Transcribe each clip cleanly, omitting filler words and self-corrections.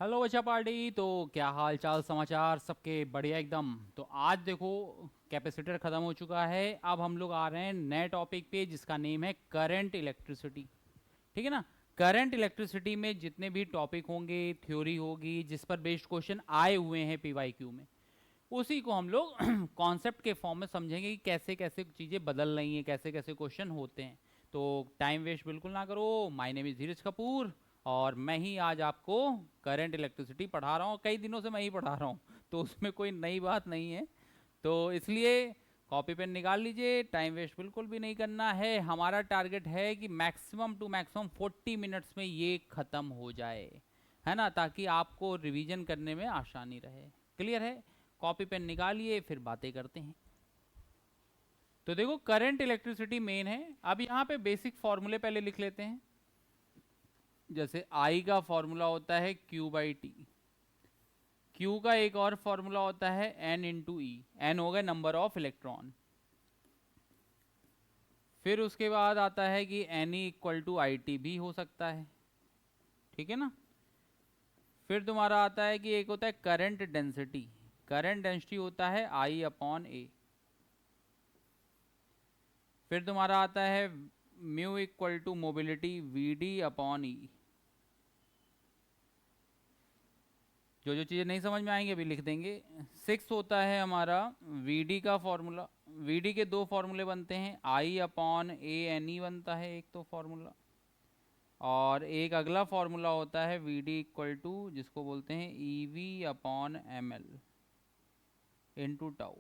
Hello बच्चा party. तो क्या हाल चाल समाचार सबके बढ़िया एकदम। तो आज देखो कैपेसिटर ख़त्म हो चुका है। अब हम लोग आ रहे हैं नए टॉपिक पे जिसका नेम है करंट इलेक्ट्रिसिटी। ठीक है ना। करंट इलेक्ट्रिसिटी में जितने भी टॉपिक होंगे, थ्योरी होगी, जिस पर बेस्ड क्वेश्चन आए हुए हैं पीवाईक्यू में, उसी को हम लोग कॉन्सेप्ट के फॉर्म में समझेंगे कि कैसे कैसे चीज़ें बदल रही हैं, कैसे कैसे क्वेश्चन होते हैं। तो टाइम वेस्ट बिल्कुल ना करो। माय नेम इज़ धीरज कपूर और मैं ही आज आपको करंट इलेक्ट्रिसिटी पढ़ा रहा हूँ। कई दिनों से मैं ही पढ़ा रहा हूँ तो उसमें कोई नई बात नहीं है। तो इसलिए कॉपी पेन निकाल लीजिए, टाइम वेस्ट बिल्कुल भी नहीं करना है। हमारा टारगेट है कि मैक्सिमम टू मैक्सिमम 40 मिनट्स में ये ख़त्म हो जाए, है ना, ताकि आपको रिवीजन करने में आसानी रहे। क्लियर है। कॉपी पेन निकालिए, फिर बातें करते हैं। तो देखो करंट इलेक्ट्रिसिटी मेन है। अब यहाँ पे बेसिक फॉर्मूले पहले लिख लेते हैं। जैसे आई का फॉर्मूला होता है क्यू बाई टी। क्यू का एक और फॉर्मूला होता है एन इंटू ई। एन हो गया नंबर ऑफ इलेक्ट्रॉन। फिर उसके बाद आता है कि n e equal to I t भी हो सकता है। ठीक है ना। फिर तुम्हारा आता है कि एक होता है करंट डेंसिटी। करंट डेंसिटी होता है आई अपॉन ए। फिर तुम्हारा आता है mu equal to mobility V D upon E. जो जो चीज़ें नहीं समझ में आएंगी अभी लिख देंगे। सिक्स होता है हमारा वी डी का फॉर्मूला। वी डी के दो फॉर्मूले बनते हैं, आई अपॉन ए एन ई बनता है एक तो फॉर्मूला, और एक अगला फॉर्मूला होता है वी डी इक्वल टू जिसको बोलते हैं e V upon m l into tau.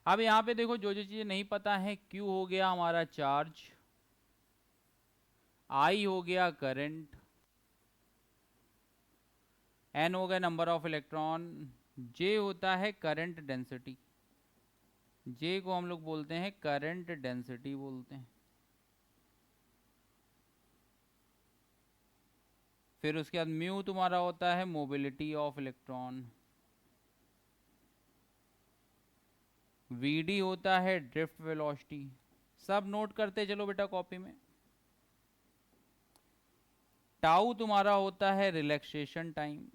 अब यहाँ पे देखो जो जो चीज़ें नहीं पता है, क्यू हो गया हमारा चार्ज, आई हो गया करंट, एन हो गया नंबर ऑफ इलेक्ट्रॉन, जे होता है करंट डेंसिटी। जे को हम लोग बोलते हैं करंट डेंसिटी बोलते हैं। फिर उसके बाद म्यू तुम्हारा होता है मोबिलिटी ऑफ इलेक्ट्रॉन। वीडी होता है ड्रिफ्ट वेलोसिटी। सब नोट करते चलो बेटा कॉपी में। टाउ तुम्हारा होता है रिलैक्सेशन टाइम।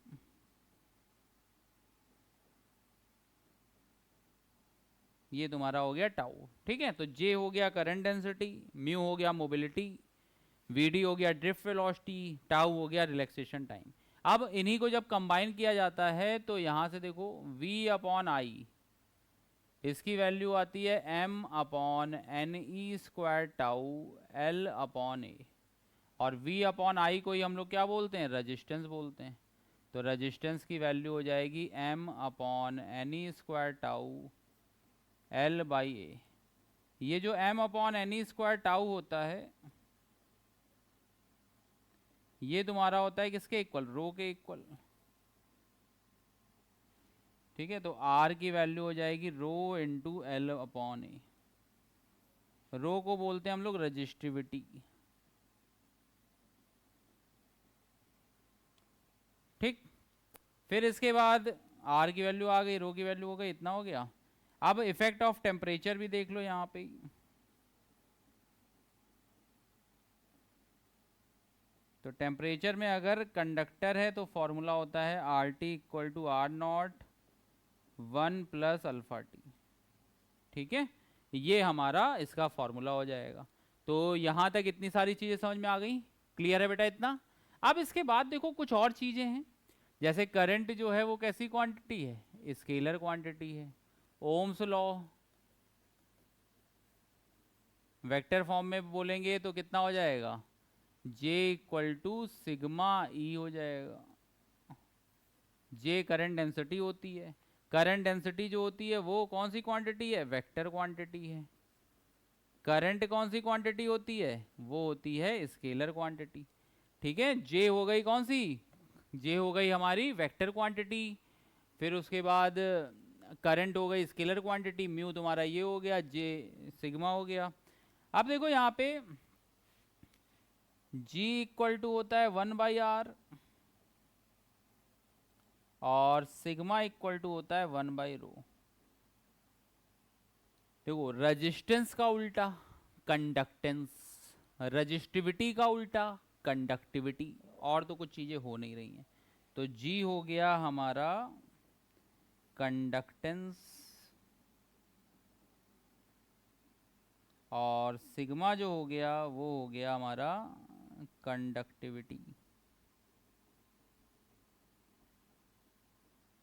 ये तुम्हारा हो गया टाउ। ठीक है। तो जे हो गया करंट डेंसिटी, म्यू हो गया मोबिलिटी, वीडी हो गया ड्रिफ्ट वेलोसिटी, टाउ हो गया रिलैक्सेशन टाइम। अब इन्हीं को जब कंबाइन किया जाता है तो यहां से देखो v अपॉन आई, इसकी वैल्यू आती है m upon N E square tau L upon A. और v अपॉन आई को ही हम लोग क्या बोलते हैं, रजिस्टेंस बोलते हैं। तो रजिस्टेंस की वैल्यू हो जाएगी m upon N E square tau L by A. ये जो m upon N E square tau होता है ये तुम्हारा होता है किसके इक्वल, रो के इक्वल। ठीक है। तो r की वैल्यू हो जाएगी रो इंटू एल अपॉन ए। रो को बोलते हैं हम लोग रजिस्टिविटी। ठीक। फिर इसके बाद r की वैल्यू आ गई, रो की वैल्यू हो गई, इतना हो गया। अब इफेक्ट ऑफ टेम्परेचर भी देख लो यहाँ पे। तो टेम्परेचर में अगर कंडक्टर है तो फॉर्मूला होता है R t equal to R naught one plus alpha t. ठीक है। ये हमारा इसका फॉर्मूला हो जाएगा। तो यहाँ तक इतनी सारी चीज़ें समझ में आ गई। क्लियर है बेटा इतना। अब इसके बाद देखो कुछ और चीज़ें हैं। जैसे करंट जो है वो कैसी क्वांटिटी है, स्केलर क्वांटिटी है। ओम्स लॉ वेक्टर फॉर्म में बोलेंगे तो कितना हो जाएगा, जे इक्वल टू सिग्मा ई हो जाएगा। जे करंट डेंसिटी होती है। करंट डेंसिटी जो होती है वो कौन सी क्वांटिटी है, वेक्टर क्वांटिटी है। करंट कौन सी क्वांटिटी होती है, वो होती है स्केलर क्वांटिटी। ठीक है। जे हो गई कौन सी, जे हो गई हमारी वेक्टर क्वांटिटी। फिर उसके बाद करंट हो गई स्केलर क्वांटिटी, म्यू तुम्हारा ये हो गया, जे सिग्मा हो गया। अब देखो यहाँ पे जी इक्वल टू होता है 1/r और सिग्मा इक्वल टू होता है 1/रो। देखो रजिस्टेंस का उल्टा कंडक्टेंस, रजिस्टिविटी का उल्टा कंडक्टिविटी, और तो कुछ चीजें हो नहीं रही हैं। तो जी हो गया हमारा कंडक्टेंस, और सिग्मा जो हो गया वो हो गया हमारा कंडक्टिविटी।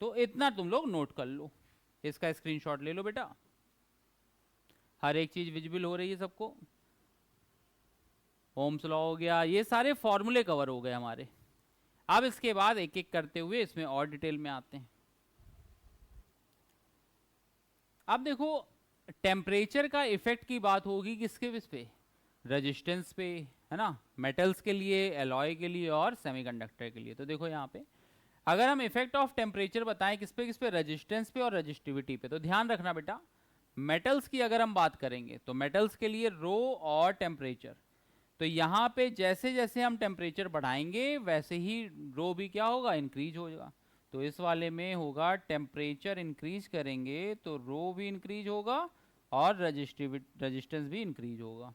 तो इतना तुम लोग नोट कर लो, इसका स्क्रीनशॉट ले लो बेटा। हर एक चीज विजिबल हो रही है सबको। ओम्स लॉ हो गया, ये सारे फॉर्मूले कवर हो गए हमारे। अब इसके बाद एक एक करते हुए इसमें और डिटेल में आते हैं। अब देखो टेम्परेचर का इफेक्ट की बात होगी किसके इस पे, रेजिस्टेंस पे, है ना, मेटल्स के लिए, एलॉय के लिए और सेमीकंडक्टर के लिए। तो देखो यहाँ पे अगर हम इफेक्ट ऑफ टेम्परेचर बताएं किस पे, रेजिस्टेंस पे और रेजिस्टिविटी पे, तो ध्यान रखना बेटा मेटल्स की अगर हम बात करेंगे तो मेटल्स के लिए रो और टेम्परेचर। तो यहाँ पे जैसे जैसे हम टेम्परेचर बढ़ाएंगे वैसे ही रो भी क्या होगा, इंक्रीज होगा। तो इस वाले में होगा टेम्परेचर इंक्रीज करेंगे तो रो भी इंक्रीज होगा और रेजिस्टेंस भी इंक्रीज होगा।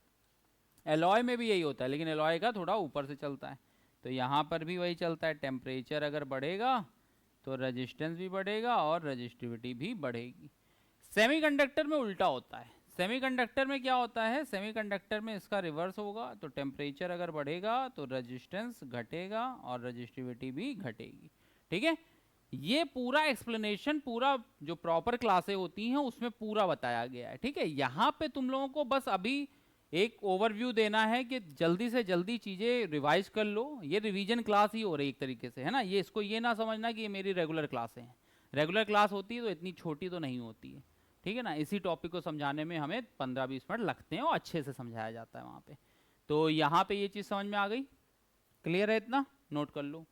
एलॉय में भी यही होता है, लेकिन एलॉय का थोड़ा ऊपर से चलता है। तो यहाँ पर भी वही चलता है, टेम्परेचर अगर बढ़ेगा तो रेजिस्टेंस भी बढ़ेगा और रेजिस्टिविटी भी बढ़ेगी। सेमीकंडक्टर में उल्टा होता है। सेमीकंडक्टर में क्या होता है, सेमीकंडक्टर में इसका रिवर्स होगा। तो टेम्परेचर अगर बढ़ेगा तो रेजिस्टेंस घटेगा और रेजिस्टिविटी भी घटेगी। ठीक है, ये पूरा एक्सप्लेनेशन पूरा जो प्रॉपर क्लासें होती हैं उसमें पूरा बताया गया है। ठीक है, यहाँ पे तुम लोगों को बस अभी एक ओवरव्यू देना है कि जल्दी से जल्दी चीज़ें रिवाइज कर लो। ये रिवीजन क्लास ही हो रही है एक तरीके से, है ना। ये इसको ये ना समझना कि ये मेरी रेगुलर क्लासें हैं। रेगुलर क्लास होती है तो इतनी छोटी तो नहीं होती है, ठीक है ना। इसी टॉपिक को समझाने में हमें 15-20 मिनट लगते हैं और अच्छे से समझाया जाता है वहाँ पे। तो यहाँ पे ये चीज़ समझ में आ गई, क्लियर है, इतना नोट कर लो।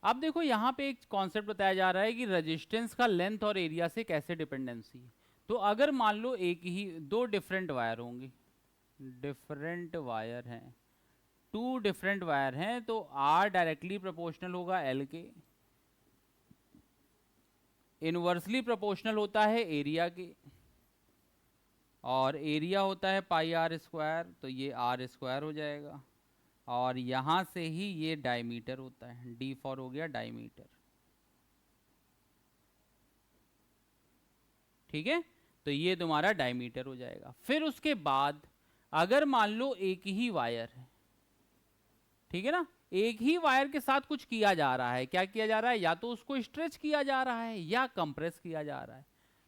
अब देखो यहाँ पे एक कॉन्सेप्ट बताया जा रहा है कि रेजिस्टेंस का लेंथ और एरिया से कैसे डिपेंडेंसी है। तो अगर मान लो एक ही दो डिफरेंट वायर होंगे, डिफरेंट वायर हैं, टू डिफरेंट वायर हैं, तो आर डायरेक्टली प्रोपोर्शनल होगा एल के, इनवर्सली प्रोपोर्शनल होता है एरिया के, और एरिया होता है पाई आर स्क्वायर, तो ये आर स्क्वायर हो जाएगा। और यहां से ही ये डायमीटर होता है, डी फॉर हो गया डायमीटर। ठीक है, तो ये तुम्हारा डायमीटर हो जाएगा। फिर उसके बाद अगर मान लो एक ही वायर है, ठीक है ना, एक ही वायर के साथ कुछ किया जा रहा है, क्या किया जा रहा है, या तो उसको स्ट्रेच किया जा रहा है या कंप्रेस किया जा रहा है।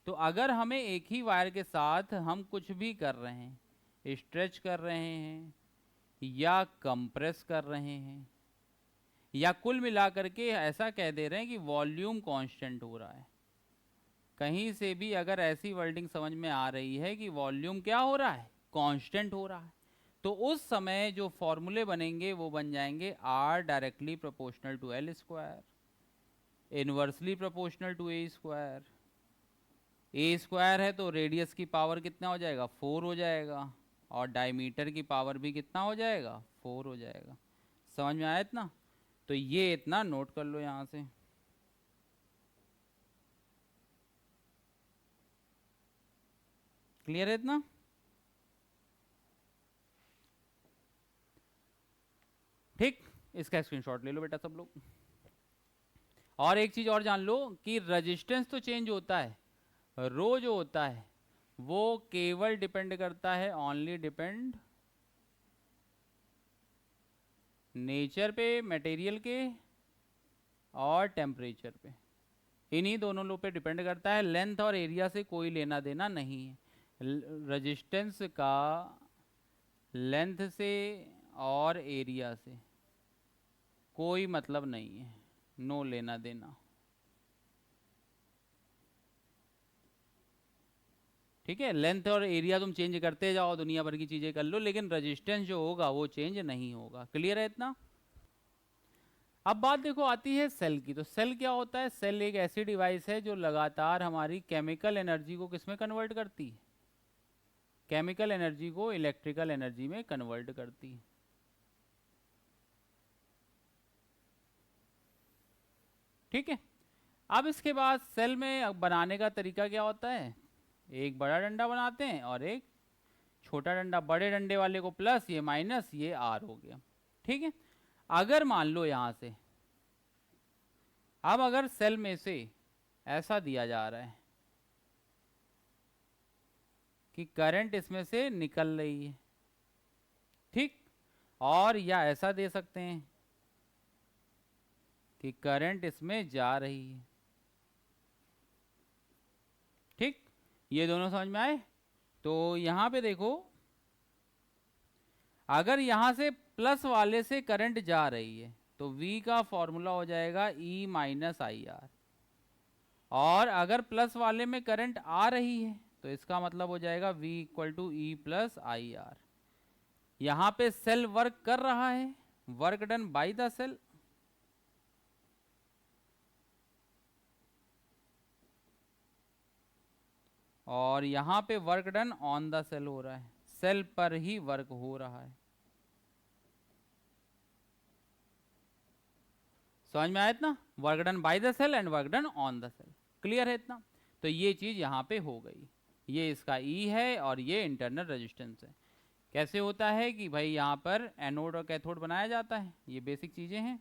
तो अगर हमें एक ही वायर के साथ हम कुछ भी कर रहे हैं, स्ट्रेच कर रहे हैं या कंप्रेस कर रहे हैं, या कुल मिलाकर के ऐसा कह दे रहे हैं कि वॉल्यूम कांस्टेंट हो रहा है, कहीं से भी अगर ऐसी वर्डिंग समझ में आ रही है कि वॉल्यूम क्या हो रहा है, कांस्टेंट हो रहा है, तो उस समय जो फॉर्मूले बनेंगे वो बन जाएंगे R directly proportional to l square, inversely proportional to A square. A square है तो रेडियस की पावर कितना हो जाएगा, 4 हो जाएगा, और डायमीटर की पावर भी कितना हो जाएगा, 4 हो जाएगा। समझ में आया इतना, तो ये इतना नोट कर लो यहाँ से। क्लियर है इतना। ठीक, इसका स्क्रीनशॉट ले लो बेटा सब लोग। और एक चीज और जान लो कि रेजिस्टेंस तो चेंज होता है, रो जो होता है वो केवल डिपेंड करता है, ओनली डिपेंड नेचर पे, मटेरियल के और टेम्परेचर पे, इन्हीं दोनों लो पे डिपेंड करता है। लेंथ और एरिया से कोई लेना देना नहीं है। रेजिस्टेंस का लेंथ से और एरिया से कोई मतलब नहीं है, नो लेना देना। ठीक है, लेंथ और एरिया तुम चेंज करते जाओ, दुनिया भर की चीजें कर लो, लेकिन रेजिस्टेंस जो होगा वो चेंज नहीं होगा। क्लियर है इतना। अब बात देखो आती है सेल की। तो सेल क्या होता है, सेल एक ऐसी डिवाइस है जो लगातार हमारी केमिकल एनर्जी को किसमें कन्वर्ट करती है, केमिकल एनर्जी को इलेक्ट्रिकल एनर्जी में कन्वर्ट करती है। ठीक है, अब इसके बाद सेल में बनाने का तरीका क्या होता है, एक बड़ा डंडा बनाते हैं और एक छोटा डंडा। बड़े डंडे वाले को प्लस, ये माइनस, ये आर हो गया। ठीक है, अगर मान लो यहां से, अब अगर सेल में से ऐसा दिया जा रहा है कि करंट इसमें से निकल रही है, ठीक, और या ऐसा दे सकते हैं कि करंट इसमें जा रही है, ठीक, ये दोनों समझ में आए। तो यहां पे देखो, अगर यहां से प्लस वाले से करंट जा रही है तो V का फॉर्मूला हो जाएगा E माइनस आई आर, और अगर प्लस वाले में करंट आ रही है तो इसका मतलब हो जाएगा V equal to E plus I r. यहां पे सेल वर्क कर रहा है, work done by the cell, और यहां पे work done on the cell हो रहा है, सेल पर ही वर्क हो रहा है। समझ में आया इतना? Work done by the cell and work done on the cell, clear है इतना? तो ये चीज यहां पे हो गई, ये इसका E है और ये इंटरनल रेजिस्टेंस है। कैसे होता है कि भाई यहाँ पर एनोड और कैथोड बनाया जाता है, ये बेसिक चीजें हैं,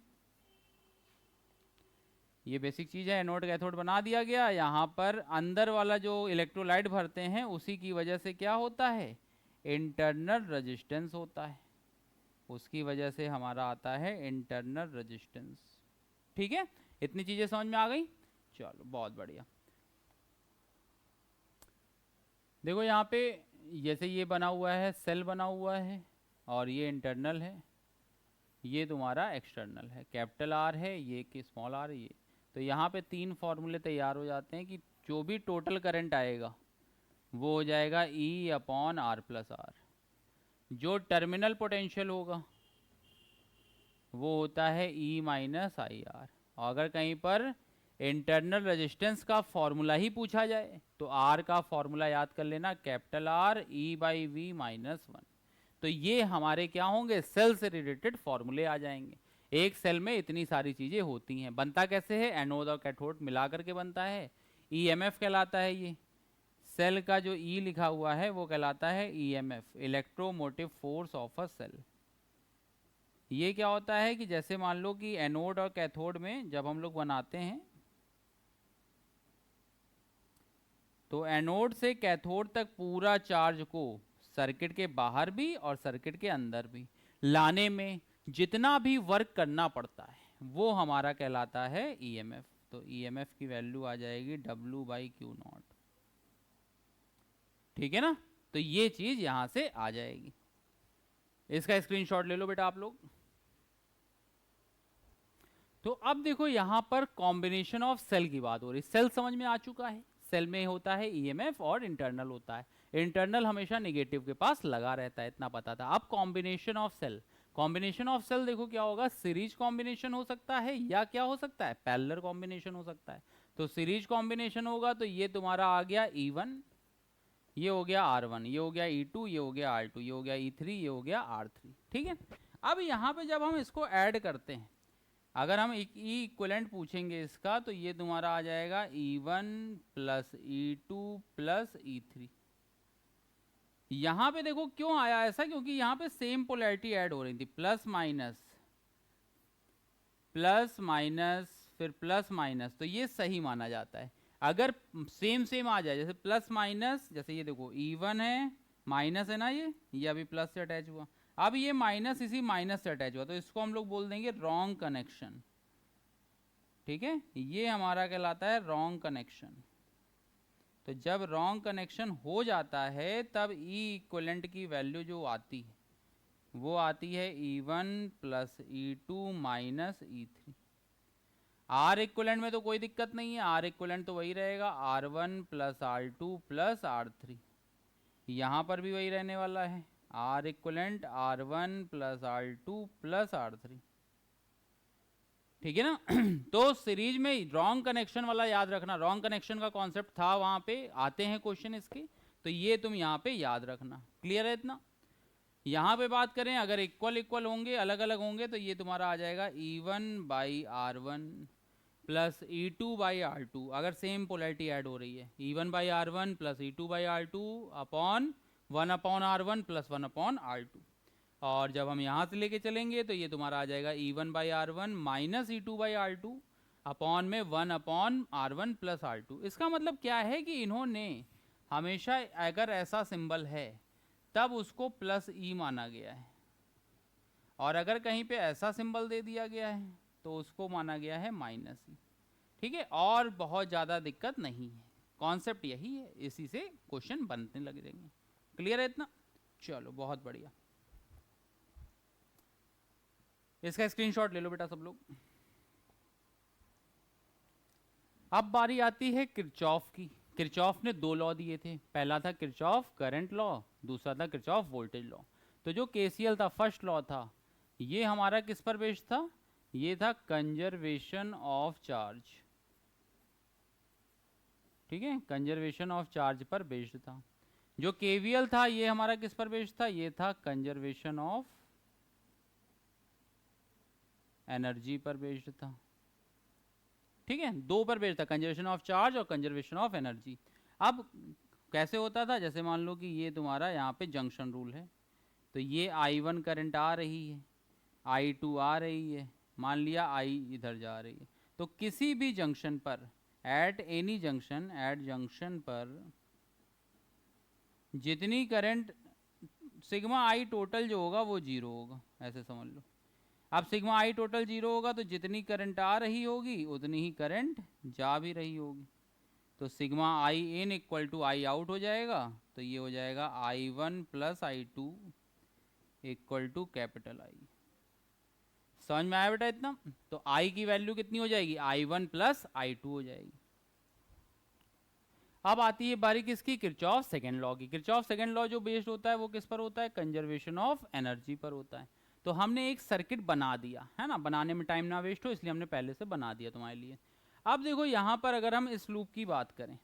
ये बेसिक चीज है, एनोड कैथोड बना दिया गया। यहाँ पर अंदर वाला जो इलेक्ट्रोलाइट भरते हैं उसी की वजह से क्या होता है, इंटरनल रेजिस्टेंस होता है, उसकी वजह से हमारा आता है इंटरनल रेजिस्टेंस। ठीक है, इतनी चीजें समझ में आ गई? चलो बहुत बढ़िया। देखो यहाँ पे जैसे ये बना हुआ है, सेल बना हुआ है, और ये इंटरनल है, ये तुम्हारा एक्सटर्नल है, कैपिटल आर है, ये कि स्मॉल आर है ये। तो यहाँ पे तीन फॉर्मूले तैयार हो जाते हैं कि जो भी टोटल करंट आएगा वो हो जाएगा E upon R plus r. जो टर्मिनल पोटेंशियल होगा वो होता है E माइनस आई आर। अगर कहीं पर इंटरनल रेजिस्टेंस का फॉर्मूला ही पूछा जाए तो R का फॉर्मूला याद कर लेना, capital R E by V minus one. तो ये हमारे क्या होंगे, सेल से रिलेटेड फॉर्मूले आ जाएंगे। एक सेल में इतनी सारी चीजें होती हैं। बनता कैसे है, एनोड और कैथोड मिला करके बनता है, EMF कहलाता है ये। सेल का जो E लिखा हुआ है वो कहलाता है EMF, electromotive force of a cell. ये क्या होता है कि जैसे मान लो कि एनोड और कैथोड में जब हम लोग बनाते हैं तो एनोड से कैथोड तक पूरा चार्ज को सर्किट के बाहर भी और सर्किट के अंदर भी लाने में जितना भी वर्क करना पड़ता है वो हमारा कहलाता है EMF। तो EMF की वैल्यू आ जाएगी W बाई क्यू नॉट। ठीक है ना? तो ये चीज यहां से आ जाएगी। इसका स्क्रीनशॉट ले लो बेटा आप लोग। तो अब देखो यहां पर कॉम्बिनेशन ऑफ सेल की बात हो रही, सेल समझ में आ चुका है, सेल में होता है EMF और इंटरनल होता है, इंटरनल हमेशा नेगेटिव के पास लगा रहता है, इतना पता था। अब combination of cell, combination of cell देखो क्या होगा, सीरीज कॉम्बिनेशन हो सकता है या क्या हो सकता है, पैरेलल कॉम्बिनेशन हो सकता है। तो सीरीज कॉम्बिनेशन होगा तो ये तुम्हारा आ गया E1, ये हो गया R1, ये हो गया E2, ये हो गया R2, ये हो गया E3, ये हो गया R3। ठीक है, अब यहाँ पे जब हम इसको ऐड करते हैं, अगर हम ई इक्वलेंट पूछेंगे इसका तो ये तुम्हारा आ जाएगा E1 plus E2 plus E3। यहां पे देखो क्यों आया ऐसा, क्योंकि यहां पे सेम पोलैरिटी ऐड हो रही थी, प्लस माइनस प्लस माइनस फिर प्लस माइनस, तो ये सही माना जाता है। अगर सेम सेम आ जाए, जैसे प्लस माइनस, जैसे ये देखो E1 है, माइनस है ना, ये अभी प्लस से अटैच हुआ, अब ये माइनस इसी माइनस से अटैच हुआ, तो इसको हम लोग बोल देंगे रॉन्ग कनेक्शन। ठीक है, ये हमारा कहलाता है रॉन्ग कनेक्शन। तो जब रॉन्ग कनेक्शन हो जाता है तब ई इक्वलेंट की वैल्यू जो आती है वो आती है E1 plus E2 minus E3। Are equivalent में तो कोई दिक्कत नहीं है, आर इक्वलेंट तो वही रहेगा, R1 plus R2 plus R3, यहाँ पर भी वही रहने वाला है, are equivalent R1 plus R2 plus R3। ठीक है ना? तो सीरीज में रॉन्ग कनेक्शन वाला याद रखना, रॉन्ग कनेक्शन का कॉन्सेप्ट था, वहां पे आते हैं क्वेश्चन इसके, तो ये तुम यहाँ पे याद रखना। क्लियर है इतना? यहाँ पे बात करें अगर इक्वल इक्वल होंगे, अलग अलग होंगे, तो ये तुम्हारा आ जाएगा E1 by R1 plus E2 by R2, अगर सेम पोलैरिटी ऐड हो रही है, E1 by R1 plus E2 by R2 upon 1 upon R1 plus 1 upon R2। और जब हम यहाँ से लेके चलेंगे तो ये तुम्हारा आ जाएगा E1/R1 माइनस E2/R2 अपॉन में 1/R1 प्लस R2। इसका मतलब क्या है कि इन्होंने हमेशा अगर ऐसा सिंबल है तब उसको प्लस ई माना गया है, और अगर कहीं पे ऐसा सिंबल दे दिया गया है तो उसको माना गया है माइनस ई। ठीक है, और बहुत ज़्यादा दिक्कत नहीं है, कॉन्सेप्ट यही है, इसी से क्वेश्चन बनने लग जाएंगे। क्लियर है इतना? चलो बहुत बढ़िया, इसका स्क्रीनशॉट ले लो बेटा सब लोग। अब बारी आती है किरचॉफ की। किरचॉफ ने दो लॉ दिए थे, पहला था किरचॉफ करंट लॉ, दूसरा था किरचॉफ वोल्टेज लॉ। तो जो केसीएल था, फर्स्ट लॉ था, ये हमारा किस पर बेस्ड था? ये था कंजर्वेशन ऑफ चार्ज। ठीक है, कंजर्वेशन ऑफ चार्ज पर बेस्ड था। जो केवीएल था ये हमारा किस पर बेस्ड था? ये था कंजर्वेशन ऑफ एनर्जी पर बेस्ड था। ठीक है, दो पर बेस्ड था, कंजर्वेशन ऑफ चार्ज और कंजर्वेशन ऑफ एनर्जी। अब कैसे होता था, जैसे मान लो कि ये तुम्हारा यहाँ पे जंक्शन रूल है, तो ये I1 करंट आ रही है, I2 आ रही है, मान लिया I इधर जा रही है, तो किसी भी जंक्शन पर, at any junction, at junction पर जितनी करंट, सिग्मा I टोटल जो होगा वो जीरो होगा, ऐसे समझ लो। अब सिग्मा I टोटल जीरो होगा तो जितनी करंट आ रही होगी उतनी ही करंट जा भी रही होगी, तो sigma I in equal to I out हो जाएगा, तो ये हो जाएगा I1 plus I2 equal to capital I। समझ में आया बेटा इतना? तो I की वैल्यू कितनी हो जाएगी? I1 प्लस I2 हो जाएगी। अब आती है बारी किसकी? किरचॉफ सेकेंड लॉ की। किरचॉफ सेकेंड लॉ जो बेस्ड होता है वो किस पर होता है? कंजर्वेशन ऑफ एनर्जी पर होता है। तो हमने एक सर्किट बना दिया है ना, बनाने में टाइम ना वेस्ट हो इसलिए हमने पहले से बना दिया तुम्हारे लिए। अब देखो यहाँ पर अगर हम इस लूप की बात करें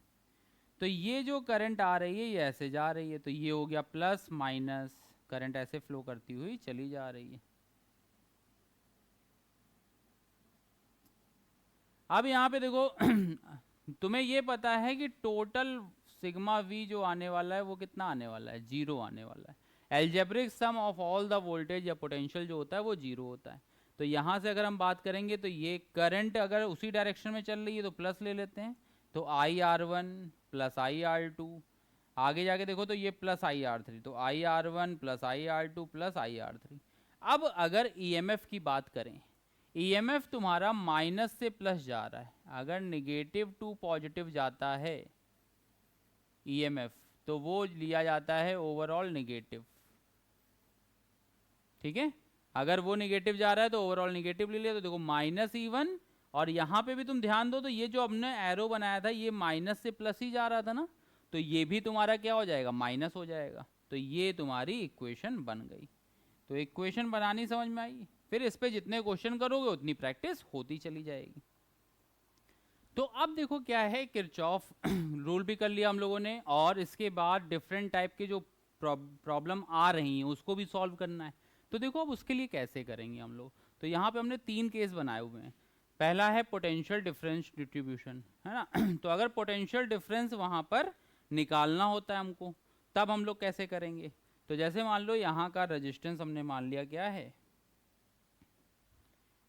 तो ये जो करंट आ रही है ये ऐसे जा रही है, तो ये हो गया प्लस माइनस, करंट ऐसे फ्लो करती हुई चली जा रही है। अब यहाँ पे देखो तुम्हें ये पता है कि टोटल सिग्मा वी जो आने वाला है वो कितना आने वाला है? जीरो आने वाला है। Algebraic sum of all the voltage या पोटेंशियल जो होता है वो जीरो होता है। तो यहाँ से अगर हम बात करेंगे तो ये करंट अगर उसी डायरेक्शन में चल रही है तो प्लस ले लेते हैं, तो IR1 प्लस IR2, आगे जाके देखो तो ये प्लस IR3, तो IR1 plus IR2 plus IR3। अब अगर EMF की बात करें, EMF तुम्हारा माइनस से प्लस जा रहा है, अगर निगेटिव टू पॉजिटिव जाता है EMF तो वो लिया जाता है ओवरऑल निगेटिव। ठीक है, अगर वो निगेटिव जा रहा है तो ओवरऑल निगेटिव ले लिया, तो देखो -E1, और यहाँ पे भी तुम ध्यान दो तो ये जो हमने एरो बनाया था ये माइनस से प्लस ही जा रहा था ना, तो ये भी तुम्हारा क्या हो जाएगा? माइनस हो जाएगा। तो ये तुम्हारी इक्वेशन बन गई। तो इक्वेशन बनानी समझ में आई? फिर इस पे जितने क्वेश्चन करोगे उतनी प्रैक्टिस होती चली जाएगी। तो अब देखो क्या है, किरचॉफ रूल भी कर लिया हम लोगों ने, और इसके बाद डिफरेंट टाइप के जो प्रॉब्लम आ रही हैं उसको भी सॉल्व करना है। तो देखो अब उसके लिए कैसे करेंगे हम लोग। तो यहाँ पे हमने 3 केस बनाए हुए हैं। पहला है पोटेंशियल डिफरेंस डिस्ट्रीब्यूशन, है ना तो अगर पोटेंशियल डिफरेंस वहाँ पर निकालना होता है हमको, तब हम लोग कैसे करेंगे? तो जैसे मान लो यहाँ का रेजिस्टेंस हमने मान लिया क्या है,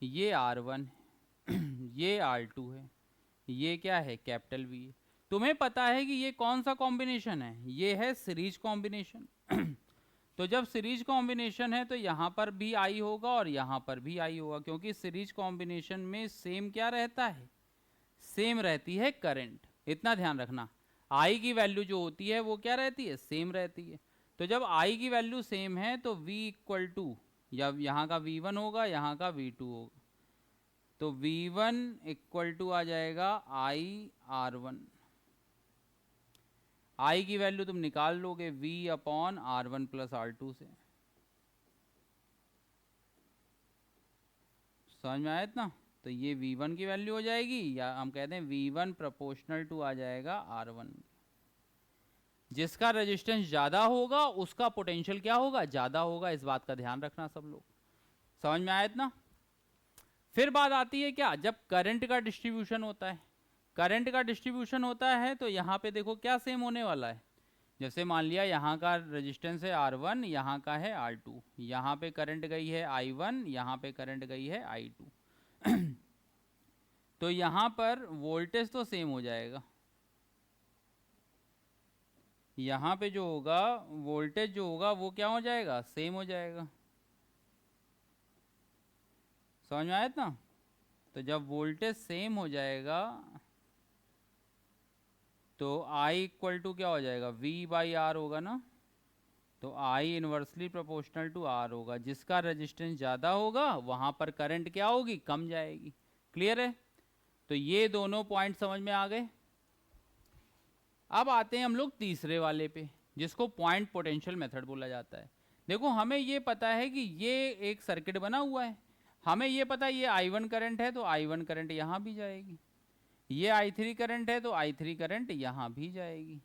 ये R1 ये R2 है, ये क्या है? Capital V। तुम्हें पता है कि ये कौन सा कॉम्बिनेशन है? ये है सीरीज कॉम्बिनेशन तो जब सीरीज कॉम्बिनेशन है तो यहाँ पर भी I होगा और यहाँ पर भी I होगा, क्योंकि सीरीज कॉम्बिनेशन में सेम क्या रहता है? सेम रहती है करंट। इतना ध्यान रखना, I की वैल्यू जो होती है वो क्या रहती है? सेम रहती है। तो जब I की वैल्यू सेम है तो V इक्वल टू, या यहाँ का V1 होगा, यहाँ का V2 होगा, तो V1 इक्वल टू आ जाएगा IR1। I की वैल्यू तुम निकाल लोगे V upon R1 plus R2 से। समझ में आया इतना? तो ये V1 की वैल्यू हो जाएगी, या हम कहते हैं V1 प्रोपोर्शनल टू आ जाएगा R1। जिसका रेजिस्टेंस ज़्यादा होगा उसका पोटेंशियल क्या होगा? ज़्यादा होगा। इस बात का ध्यान रखना सब लोग। समझ में आया इतना? फिर बात आती है क्या, जब करंट का डिस्ट्रीब्यूशन होता है। करंट का डिस्ट्रीब्यूशन होता है तो यहाँ पे देखो क्या सेम होने वाला है, जैसे मान लिया यहाँ का रेजिस्टेंस है R1, यहाँ का है R2, यहाँ पे करंट गई है I1, यहाँ पे करंट गई है I2 तो यहाँ पर वोल्टेज तो सेम हो जाएगा, यहाँ पे जो होगा वोल्टेज जो होगा वो क्या हो जाएगा, सेम हो जाएगा। समझ में आया ना? तो जब वोल्टेज सेम हो जाएगा तो I इक्वल टू क्या हो जाएगा, V बाई आर होगा ना। तो I inversely proportional to R होगा, जिसका रेजिस्टेंस ज़्यादा होगा वहाँ पर करंट क्या होगी, कम जाएगी। क्लियर है? तो ये दोनों पॉइंट समझ में आ गए। अब आते हैं हम लोग तीसरे वाले पे, जिसको पॉइंट पोटेंशियल मेथड बोला जाता है। देखो हमें ये पता है कि ये एक सर्किट बना हुआ है, हमें ये पता है ये I1 करंट है तो I1 करंट यहाँ भी जाएगी, ये I3 करंट है तो I3 करंट यहाँ भी जाएगी।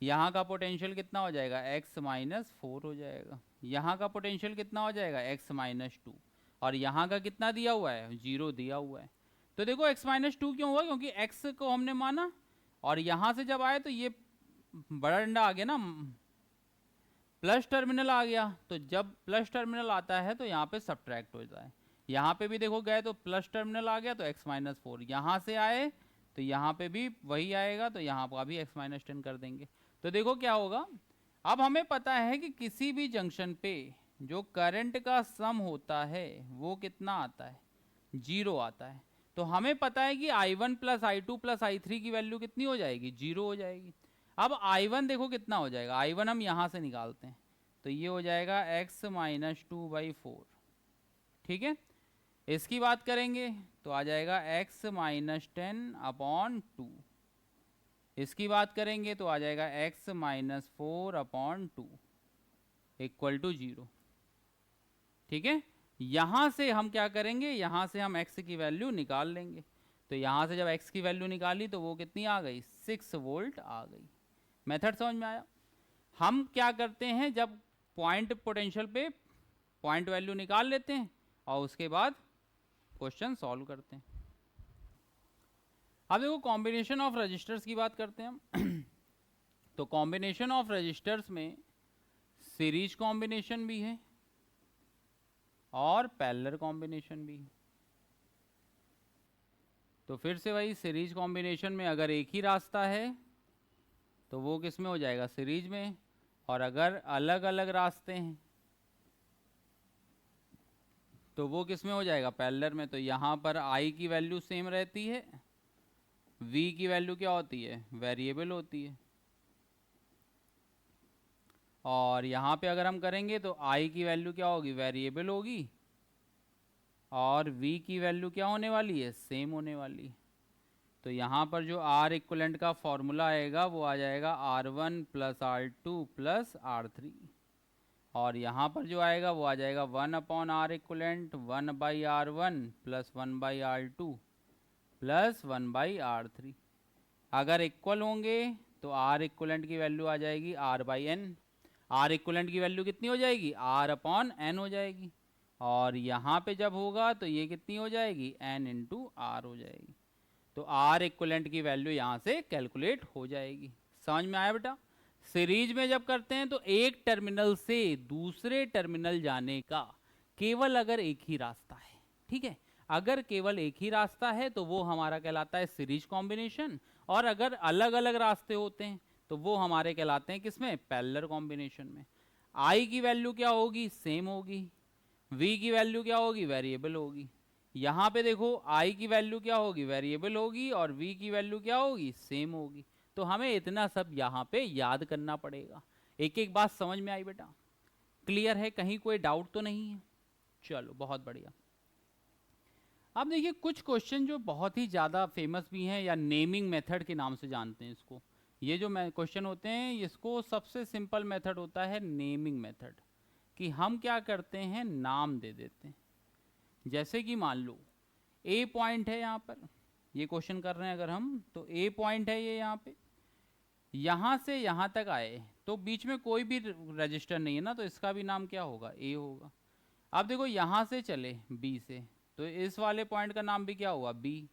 यहाँ का पोटेंशियल कितना हो जाएगा, x-4 हो जाएगा। यहाँ का पोटेंशियल कितना हो जाएगा, x-2। और यहाँ का कितना दिया हुआ है, 0 दिया हुआ है। तो देखो x-2 क्यों हुआ, क्योंकि x को हमने माना और यहाँ से जब आए तो ये बड़ा डंडा आ गया ना, प्लस टर्मिनल आ गया। तो जब प्लस टर्मिनल आता है तो यहाँ पे सब्ट्रैक्ट हो जाता है। यहाँ पे भी देखो गए तो प्लस टर्मिनल आ गया तो x-4, यहाँ से आए तो यहाँ पे भी वही आएगा, तो यहाँ पर भी x-10 कर देंगे। तो देखो क्या होगा, अब हमें पता है कि किसी भी जंक्शन पे जो करंट का सम होता है वो कितना आता है, 0 आता है। तो हमें पता है कि I1 plus I2 plus I3 की वैल्यू कितनी हो जाएगी, 0 हो जाएगी। अब I1 देखो कितना हो जाएगा, I1 हम यहाँ से निकालते हैं तो ये हो जाएगा x-2/4। ठीक है, इसकी बात करेंगे तो आ जाएगा x-10/2। इसकी बात करेंगे तो आ जाएगा x-4/2 इक्वल टू 0। ठीक है, यहाँ से हम क्या करेंगे, यहाँ से हम x की वैल्यू निकाल लेंगे। तो यहाँ से जब x की वैल्यू निकाली तो वो कितनी आ गई, 6 वोल्ट आ गई। मेथड समझ में आया? हम क्या करते हैं, जब पॉइंट पोटेंशियल पे पॉइंट वैल्यू निकाल लेते हैं और उसके बाद क्वेश्चन सॉल्व करते हैं। अब देखो कॉम्बिनेशन ऑफ रजिस्टर्स की बात करते हैं हम तो कॉम्बिनेशन ऑफ रजिस्टर्स में सीरीज कॉम्बिनेशन भी है और पैरेलल कॉम्बिनेशन भी है। तो फिर से वही सीरीज कॉम्बिनेशन में अगर एक ही रास्ता है तो वो किस में हो जाएगा, सीरीज में। और अगर अलग अलग रास्ते हैं तो वो किस में हो जाएगा, पैरेलल में। तो यहाँ पर I की वैल्यू सेम रहती है, V की वैल्यू क्या होती है, वेरिएबल होती है। और यहाँ पे अगर हम करेंगे तो I की वैल्यू क्या होगी, वेरिएबल होगी, और V की वैल्यू क्या होने वाली है, सेम होने वाली है। तो यहाँ पर जो R इक्वलेंट का फॉर्मूला आएगा वो आ जाएगा R1 plus R2 plus R3। और यहाँ पर जो आएगा वो आ जाएगा 1/R equivalent 1/R1 plus 1/R2 plus 1/R3। अगर इक्वल होंगे तो R इक्वलेंट की वैल्यू आ जाएगी R/N। R इक्वलेंट की वैल्यू कितनी हो जाएगी, R/N हो जाएगी। और यहाँ पे जब होगा तो ये कितनी हो जाएगी, N × R हो जाएगी। तो R इक्वलेंट की वैल्यू यहाँ से कैलकुलेट हो जाएगी। समझ में आया बेटा? सीरीज में जब करते हैं तो एक टर्मिनल से दूसरे टर्मिनल जाने का केवल अगर एक ही रास्ता है, ठीक है, अगर केवल एक ही रास्ता है तो वो हमारा कहलाता है सीरीज कॉम्बिनेशन। और अगर अलग अलग रास्ते होते हैं तो वो हमारे कहलाते हैं किसमें, पैरेलल कॉम्बिनेशन में। I की वैल्यू क्या होगी, सेम होगी। V की वैल्यू क्या होगी, वेरिएबल होगी। यहाँ पे देखो I की वैल्यू क्या होगी, वेरिएबल होगी, और V की वैल्यू क्या होगी, सेम होगी। तो हमें इतना सब यहाँ पे याद करना पड़ेगा। एक एक बात समझ में आई बेटा? क्लियर है? कहीं कोई डाउट तो नहीं है? चलो बहुत बढ़िया। अब देखिए कुछ क्वेश्चन जो बहुत ही ज़्यादा फेमस भी हैं या नेमिंग मेथड के नाम से जानते हैं इसको। ये जो क्वेश्चन होते हैं इसको सबसे सिंपल मेथड होता है नेमिंग मेथड, कि हम क्या करते हैं, नाम दे देते हैं। जैसे कि मान लो A पॉइंट है, यहाँ पर ये क्वेश्चन कर रहे हैं अगर हम, तो A पॉइंट है ये यहाँ पे, यहाँ से यहाँ तक आए तो बीच में कोई भी रजिस्टर नहीं है ना, तो इसका भी नाम क्या होगा, A होगा। अब देखो यहाँ से चले B से, तो इस वाले पॉइंट का नाम भी क्या हुआ, B।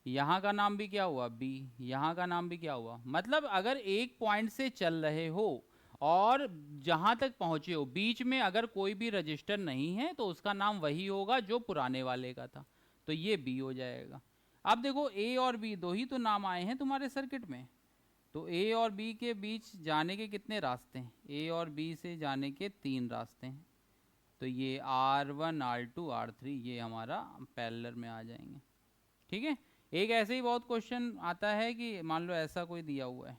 यहाँ का नाम भी क्या हुआ बी, यहाँ का नाम भी क्या हुआ। मतलब अगर एक पॉइंट से चल रहे हो और जहाँ तक पहुँचे हो बीच में अगर कोई भी रजिस्टर नहीं है तो उसका नाम वही होगा जो पुराने वाले का था, तो ये बी हो जाएगा। अब देखो ए और बी दो ही तो नाम आए हैं तुम्हारे सर्किट में, तो ए और बी के बीच जाने के कितने रास्ते हैं, ए और बी से जाने के 3 रास्ते हैं। तो ये R1 R2 R3 ये हमारा पैरेलल में आ जाएंगे। ठीक है, एक ऐसे ही बहुत क्वेश्चन आता है कि मान लो ऐसा कोई दिया हुआ है,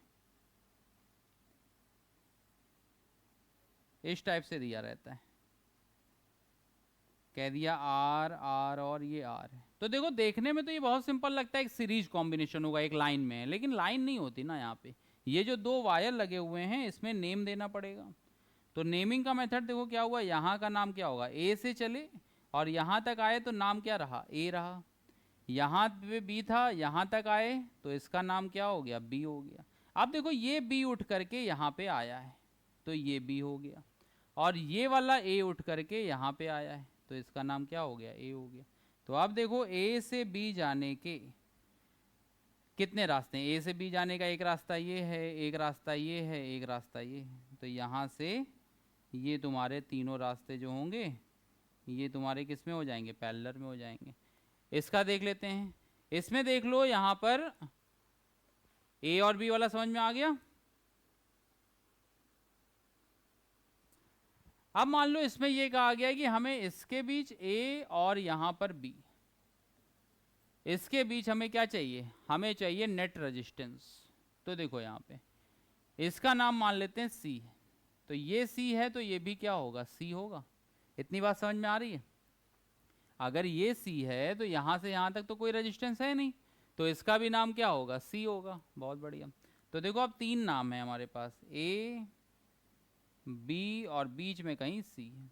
इस टाइप से दिया रहता है, कह दिया आर आर और ये आर है। तो देखो देखने में तो ये बहुत सिंपल लगता है, एक सीरीज कॉम्बिनेशन होगा एक लाइन में, लेकिन लाइन नहीं होती ना यहाँ पे। ये जो 2 वायर लगे हुए हैं इसमें नेम देना पड़ेगा। तो नेमिंग का मेथड देखो क्या हुआ, यहाँ का नाम क्या होगा, ए से चले और यहाँ तक आए तो नाम क्या रहा, ए रहा। यहाँ पे बी था, यहाँ तक आए तो इसका नाम क्या हो गया, बी हो गया। अब देखो ये बी उठ करके यहाँ पे आया है तो ये बी हो गया, और ये वाला ए उठ करके यहाँ पे आया है तो इसका नाम क्या हो गया, ए हो गया। तो अब देखो ए से बी जाने के कितने रास्ते हैं, ए से बी जाने का एक रास्ता ये है, एक रास्ता ये है, एक रास्ता ये है। तो यहाँ से ये तुम्हारे तीनों रास्ते जो होंगे ये तुम्हारे किस में हो जाएंगे, पैरेलल में हो जाएंगे। इसका देख लेते हैं, इसमें देख लो यहाँ पर ए और बी वाला समझ में आ गया। अब मान लो इसमें ये कहा गया है कि हमें इसके बीच ए और यहाँ पर बी, इसके बीच हमें क्या चाहिए, हमें चाहिए नेट रेजिस्टेंस। तो देखो यहाँ पे इसका नाम मान लेते हैं सी, तो ये सी है तो ये भी क्या होगा, सी होगा। इतनी बात समझ में आ रही है। अगर ये सी है तो यहाँ से यहाँ तक तो कोई रेजिस्टेंस है नहीं, तो इसका भी नाम क्या होगा, सी होगा। बहुत बढ़िया। तो देखो अब 3 नाम है हमारे पास, ए बी और बीच में कहीं सी है।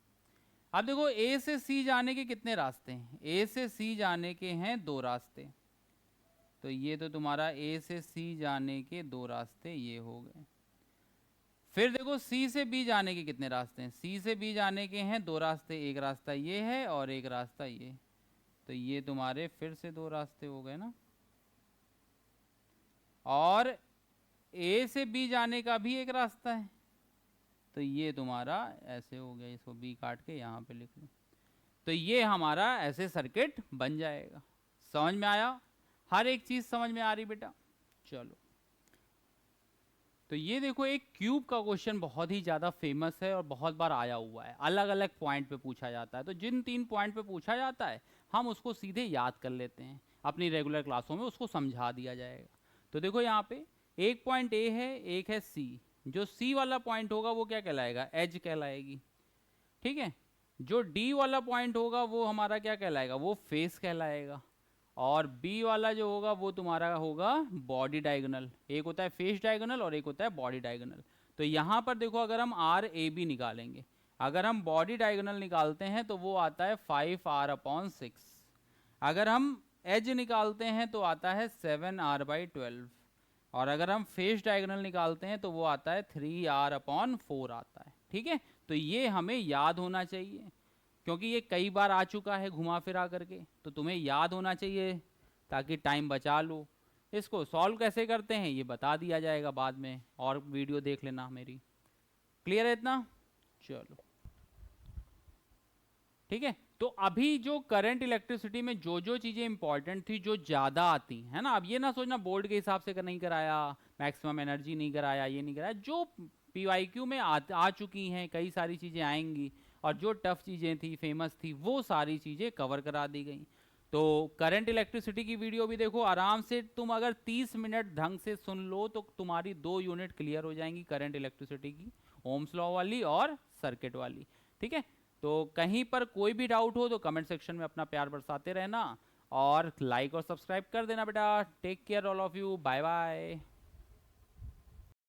अब देखो ए से सी जाने के कितने रास्ते हैं, ए से सी जाने के हैं 2 रास्ते। तो ये तो तुम्हारा ए से सी जाने के 2 रास्ते ये हो गए। फिर देखो सी से बी जाने के कितने रास्ते हैं, सी से बी जाने के हैं 2 रास्ते, एक रास्ता ये है और एक रास्ता ये। तो ये तुम्हारे फिर से 2 रास्ते हो गए ना। और ए से बी जाने का भी एक रास्ता है, तो ये तुम्हारा ऐसे हो गया, इसको बी काट के यहाँ पे लिख लो। तो ये हमारा ऐसे सर्किट बन जाएगा। समझ में आया, हर एक चीज समझ में आ रही बेटा। चलो तो ये देखो एक क्यूब का क्वेश्चन बहुत ही ज़्यादा फेमस है और बहुत बार आया हुआ है, अलग अलग पॉइंट पे पूछा जाता है। तो जिन 3 पॉइंट पे पूछा जाता है हम उसको सीधे याद कर लेते हैं, अपनी रेगुलर क्लासों में उसको समझा दिया जाएगा। तो देखो यहाँ पे एक पॉइंट ए है, एक है सी। जो सी वाला पॉइंट होगा वो क्या कहलाएगा, एज कहलाएगी। ठीक है, जो डी वाला पॉइंट होगा वो हमारा क्या कहलाएगा, वो फेस कहलाएगा। और बी वाला जो होगा वो तुम्हारा होगा बॉडी डायगोनल। एक होता है फेस डायगोनल और एक होता है बॉडी डायगोनल। तो यहाँ पर देखो अगर हम आर ए बी निकालेंगे, अगर हम बॉडी डायगोनल निकालते हैं तो वो आता है 5r/6। अगर हम एज निकालते हैं तो आता है 7r/12। और अगर हम फेस डायगोनल निकालते हैं तो वो आता है 3r/4 आता है। ठीक है, तो ये हमें याद होना चाहिए क्योंकि ये कई बार आ चुका है घुमा फिरा करके, तो तुम्हें याद होना चाहिए ताकि टाइम बचा लो। इसको सॉल्व कैसे करते हैं ये बता दिया जाएगा बाद में, और वीडियो देख लेना मेरी। क्लियर है इतना। चलो ठीक है, तो अभी जो करंट इलेक्ट्रिसिटी में जो जो चीज़ें इंपॉर्टेंट थी, जो ज़्यादा आती है ना, अब ये ना सोचना बोर्ड के हिसाब से नहीं कराया, मैक्सिमम एनर्जी नहीं कराया, ये नहीं कराया, जो PYQ में आ चुकी हैं, कई सारी चीज़ें आएंगी और जो टफ चीज़ें थी, फेमस थी, वो सारी चीज़ें कवर करा दी गई। तो करंट इलेक्ट्रिसिटी की वीडियो भी देखो आराम से, तुम अगर 30 मिनट ढंग से सुन लो तो तुम्हारी 2 यूनिट क्लियर हो जाएंगी करंट इलेक्ट्रिसिटी की, ओम्स लॉ वाली और सर्किट वाली। ठीक है, तो कहीं पर कोई भी डाउट हो तो कमेंट सेक्शन में अपना प्यार बरसाते रहना और लाइक और सब्सक्राइब कर देना बेटा। Take care all of you, bye bye.